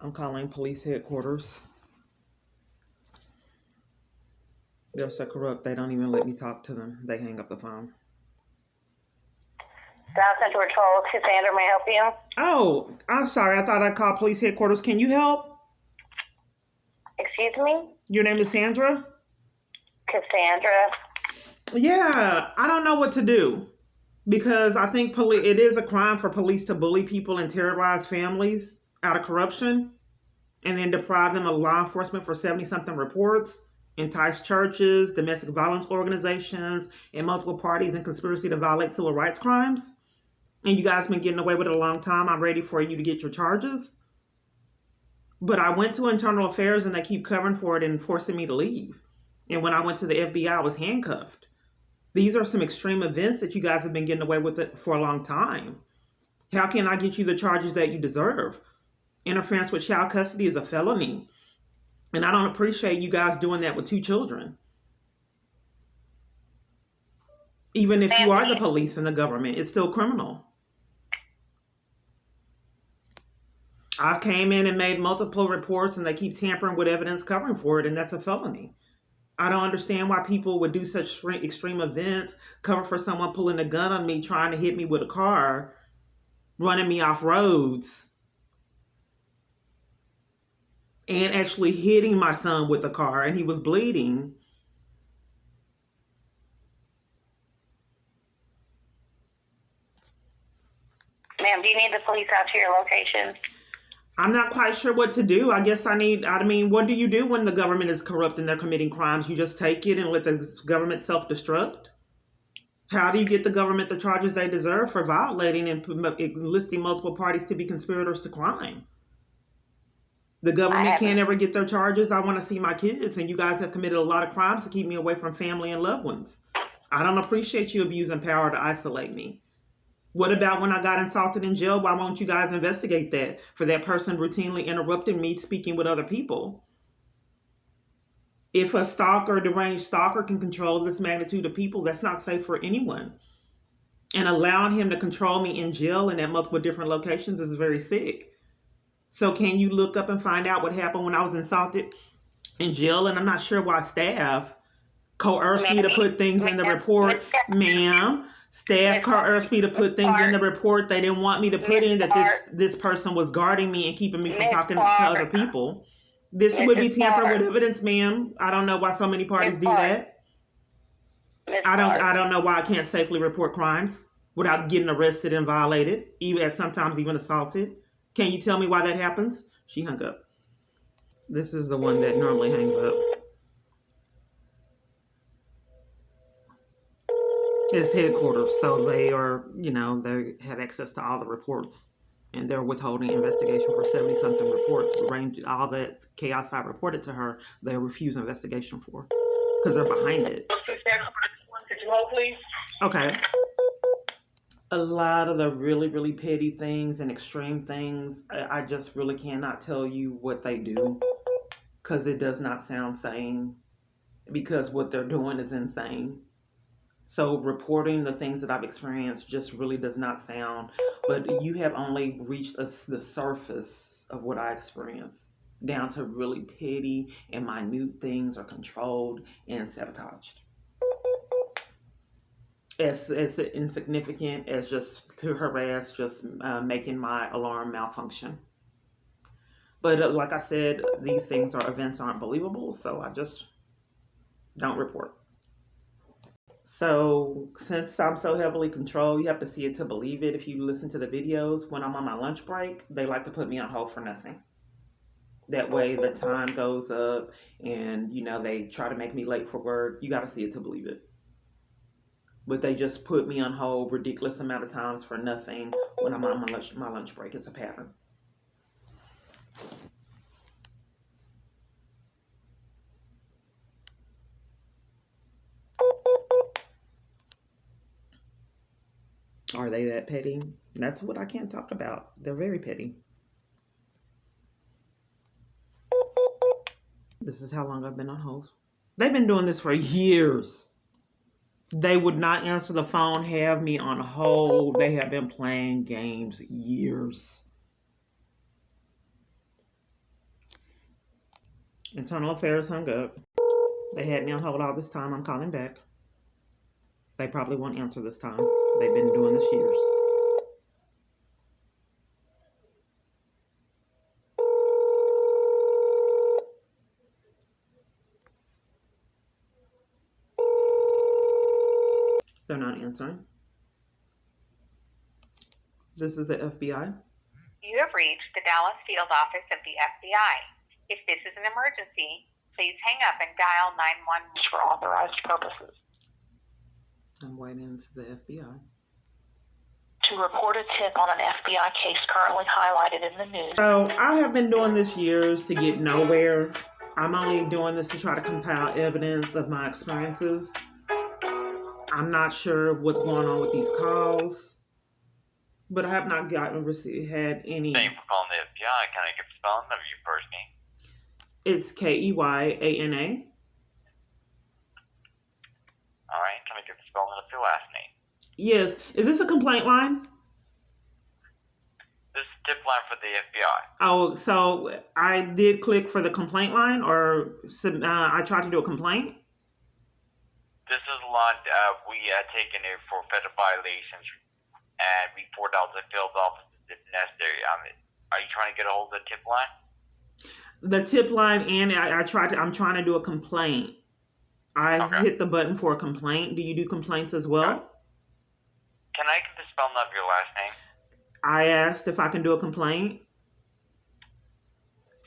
I'm calling police headquarters. They're so corrupt, they don't even let me talk to them. They hang up the phone. South Central Patrol, Cassandra, may I help you? Oh, I'm sorry. I thought I called police headquarters. Can you help? Excuse me? Your name is Sandra? Cassandra. Yeah, I don't know what to do. Because I think it is a crime for police to bully people and terrorize families out of corruption and then deprive them of law enforcement for 70-something reports, entice churches, domestic violence organizations, and multiple parties in conspiracy to violate civil rights crimes. And you guys have been getting away with it a long time. I'm ready for you to get your charges. But I went to Internal Affairs and they keep covering for it and forcing me to leave. And when I went to the FBI, I was handcuffed. These are some extreme events that you guys have been getting away with it for a long time. How can I get you the charges that you deserve? Interference with child custody is a felony. And I don't appreciate you guys doing that with 2 children. Even if you are the police and the government, it's still criminal. I've came in and made multiple reports and they keep tampering with evidence covering for it, and that's a felony. I don't understand why people would do such extreme events, cover for someone pulling a gun on me, trying to hit me with a car, running me off roads, and actually hitting my son with the car, and he was bleeding. Ma'am, do you need the police out to your location? I'm not quite sure what to do. I guess what do you do when the government is corrupt and they're committing crimes? You just take it and let the government self-destruct? How do you get the government the charges they deserve for violating and enlisting multiple parties to be conspirators to crime? The government can't ever get their charges. I want to see my kids, and you guys have committed a lot of crimes to keep me away from family and loved ones. I don't appreciate you abusing power to isolate me. What about when I got insulted in jail? Why won't you guys investigate that? For that person routinely interrupting me speaking with other people. If a stalker, deranged stalker, can control this magnitude of people, that's not safe for anyone. And allowing him to control me in jail and at multiple different locations is very sick. So can you look up and find out what happened when I was insulted in jail? And I'm not sure why staff coerced me to put things in the report. Ma'am, staff coerced me to put things in the report they didn't want me to put in, that this person was guarding me and keeping me from talking to other people. This would be tampered with evidence, ma'am. I don't know why so many parties do that. I don't know why I can't safely report crimes without getting arrested and violated, even sometimes even assaulted. Can you tell me why that happens? She hung up. This is the one that normally hangs up. It's headquarters, so they are, they have access to all the reports, and they're withholding investigation for 70-something reports. All that chaos I reported to her, they refuse investigation for, because they're behind it. Could you hold, please? Okay. A lot of the really, really petty things and extreme things, I just really cannot tell you what they do, because it does not sound sane, because what they're doing is insane. So reporting the things that I've experienced just really does not sound, but you have only reached the surface of what I experienced, down to really petty and minute things are controlled and sabotaged. As insignificant as just to harass, just making my alarm malfunction. But like I said, these events aren't believable, so I just don't report. So since I'm so heavily controlled, you have to see it to believe it. If you listen to the videos, when I'm on my lunch break, they like to put me on hold for nothing. That way the time goes up and, they try to make me late for work. You got to see it to believe it. But they just put me on hold ridiculous amount of times for nothing when I'm on my lunch break. It's a pattern. Are they that petty? That's what I can't talk about. They're very petty. This is how long I've been on hold. They've been doing this for years. They would not answer the phone, have me on hold. They have been playing games years. Internal Affairs hung up. They had me on hold all this time. I'm calling back. They probably won't answer this time. They've been doing this years. They're not answering. This is the FBI. You have reached the Dallas field office of the FBI. If this is an emergency, please hang up and dial 911 for authorized purposes. I'm waiting. This is the FBI. To report a tip on an FBI case currently highlighted in the news. So I have been doing this years to get nowhere. I'm only doing this to try to compile evidence of my experiences. I'm not sure what's going on with these calls, but I have not had any. Thank you for calling the FBI. Can I get the spelling of your first name? It's Keyana. All right. Can I get the spelling of your last name? Yes. Is this a complaint line? This is the tip line for the FBI. Oh, so I did click for the complaint line, or I tried to do a complaint? This is a line we taken it for federal violations, and we forward out the field office if necessary. Are you trying to get a hold of the tip line? The tip line, and I'm trying to do a complaint. I hit the button for a complaint. Do you do complaints as well? Okay. Can I get the spelling of your last name? I asked if I can do a complaint.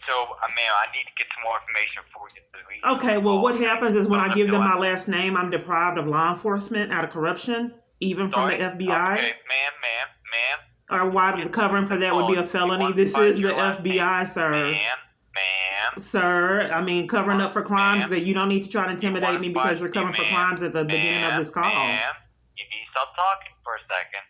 So, ma'am, I need to get some more information before we get to the reason. Okay, well, what happens is when I give them my last name, I'm deprived of law enforcement out of corruption, even from the FBI. Okay, ma'am. Or why the covering for that would be a felony. This is the FBI, sir. Ma'am. Sir, I mean, covering up for crimes that you don't need to try to intimidate me because you're covering for crimes at the beginning of this call. Ma'am, you need to stop talking for a second.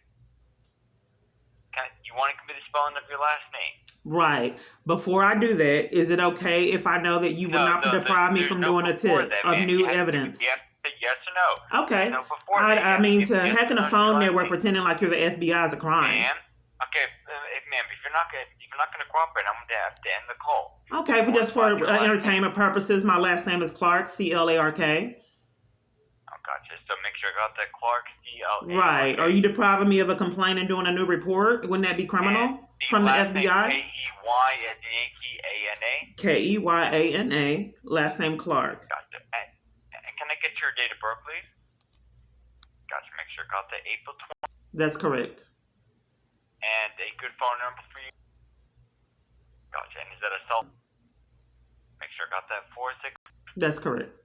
You want to give me the spelling of your last name? Right. Before I do that, is it okay if I know that you will not deprive me from doing a tip of new evidence? You have to say yes or no. Okay. No, I mean, to hack in a phone network pretending like you're the FBI is a crime. Ma'am, okay, ma'am, if you're not going to cooperate, I'm going to have to end the call. Okay, for entertainment purposes, my last name is Clark, Clark. Gotcha. So make sure I got that Clark, C-L-A-R-K. Right. Are you depriving me of a complaint and doing a new report? Wouldn't that be criminal? From the FBI? K-E-Y-A-N-A. K-E-Y-A-N-A. Last name Clark. Gotcha. And can I get your date of birth, please? Gotcha. Make sure I got that April 20th. That's correct. And a good phone number for you? Gotcha. And is that a cell? Make sure I got that 46. That's correct.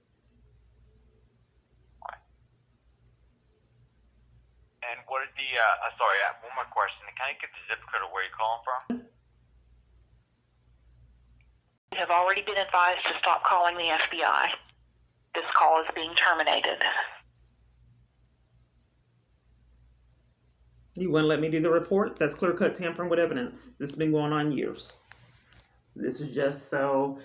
And what is the, sorry, one more question. Can I get the zip code of where you're calling from? You have already been advised to stop calling the FBI. This call is being terminated. You wouldn't let me do the report? That's clear-cut tampering with evidence. This has been going on years. This is just so...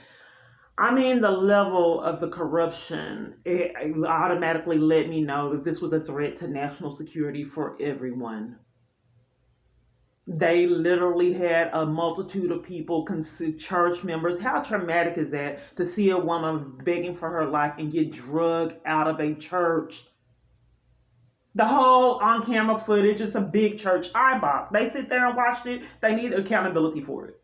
I mean, the level of the corruption, it automatically let me know that this was a threat to national security for everyone. They literally had a multitude of people, church members. How traumatic is that to see a woman begging for her life and get drugged out of a church? The whole on-camera footage, it's a big church IBOC. They sit there and watched it. They need accountability for it.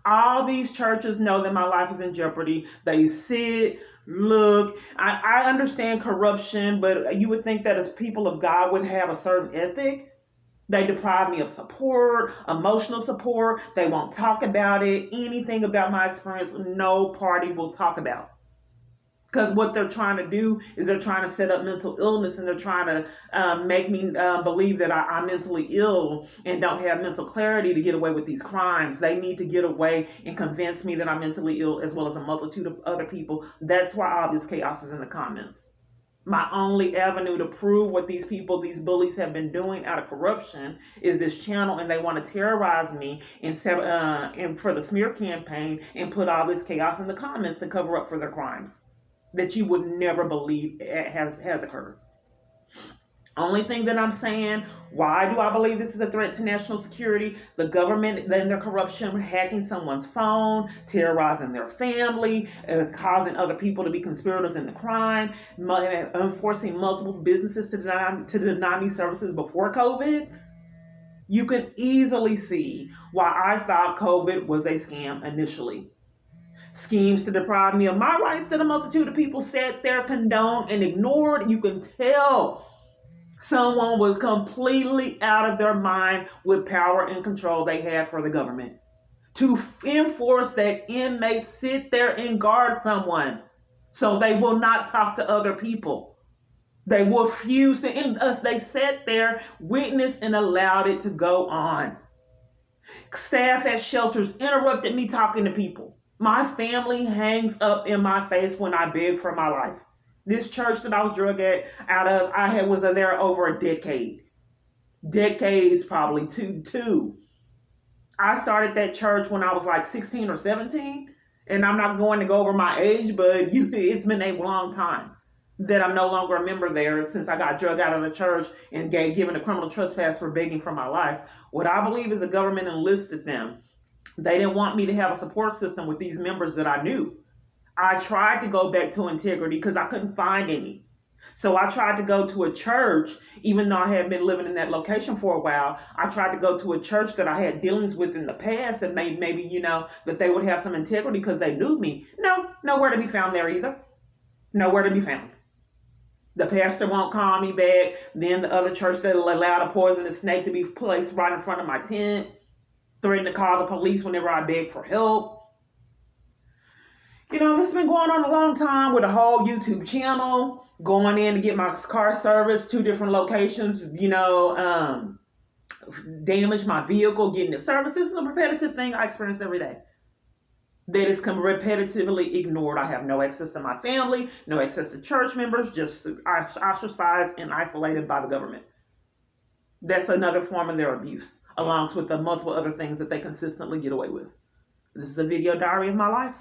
All these churches know that my life is in jeopardy. They sit, look. I understand corruption, but you would think that as people of God would have a certain ethic. They deprive me of support, emotional support. They won't talk about it. Anything about my experience, no party will talk about. Because what they're trying to do is they're trying to set up mental illness, and they're trying to make me believe that I'm mentally ill and don't have mental clarity to get away with these crimes. They need to get away and convince me that I'm mentally ill, as well as a multitude of other people. That's why all this chaos is in the comments. My only avenue to prove what these people, these bullies have been doing out of corruption is this channel, and they want to terrorize me and for the smear campaign and put all this chaos in the comments to cover up for their crimes that you would never believe has occurred. Only thing that I'm saying, why do I believe this is a threat to national security? The government and their corruption, hacking someone's phone, terrorizing their family, causing other people to be conspirators in the crime, enforcing multiple businesses to deny me services before COVID. You can easily see why I thought COVID was a scam initially. Schemes to deprive me of my rights that a multitude of people sat there, condoned, and ignored. You can tell someone was completely out of their mind with power and control they had for the government to enforce that inmates sit there and guard someone so they will not talk to other people. They refused to, and they sat there, witnessed, and allowed it to go on. Staff at shelters interrupted me talking to people. My family hangs up in my face when I beg for my life. This church that I was drug out of, was there over a decade. Decades, probably two. I started that church when I was like 16 or 17. And I'm not going to go over my age, but it's been a long time that I'm no longer a member there since I got drug out of the church and given a criminal trespass for begging for my life. What I believe is the government enlisted them. They didn't want me to have a support system with these members that I knew. I tried to go back to integrity because I couldn't find any. So I tried to go to a church, even though I had been living in that location for a while. I tried to go to a church that I had dealings with in the past and maybe, that they would have some integrity because they knew me. No, nowhere to be found there either. Nowhere to be found. The pastor won't call me back. Then the other church that allowed a poisonous snake to be placed right in front of my tent, threatened to call the police whenever I begged for help. This has been going on a long time with a whole YouTube channel, going in to get my car serviced, 2 different locations, damage my vehicle, getting it serviced. This is a repetitive thing I experience every day that is repetitively ignored. I have no access to my family, no access to church members, just ostracized and isolated by the government. That's another form of their abuse, along with the multiple other things that they consistently get away with. This is a video diary of my life.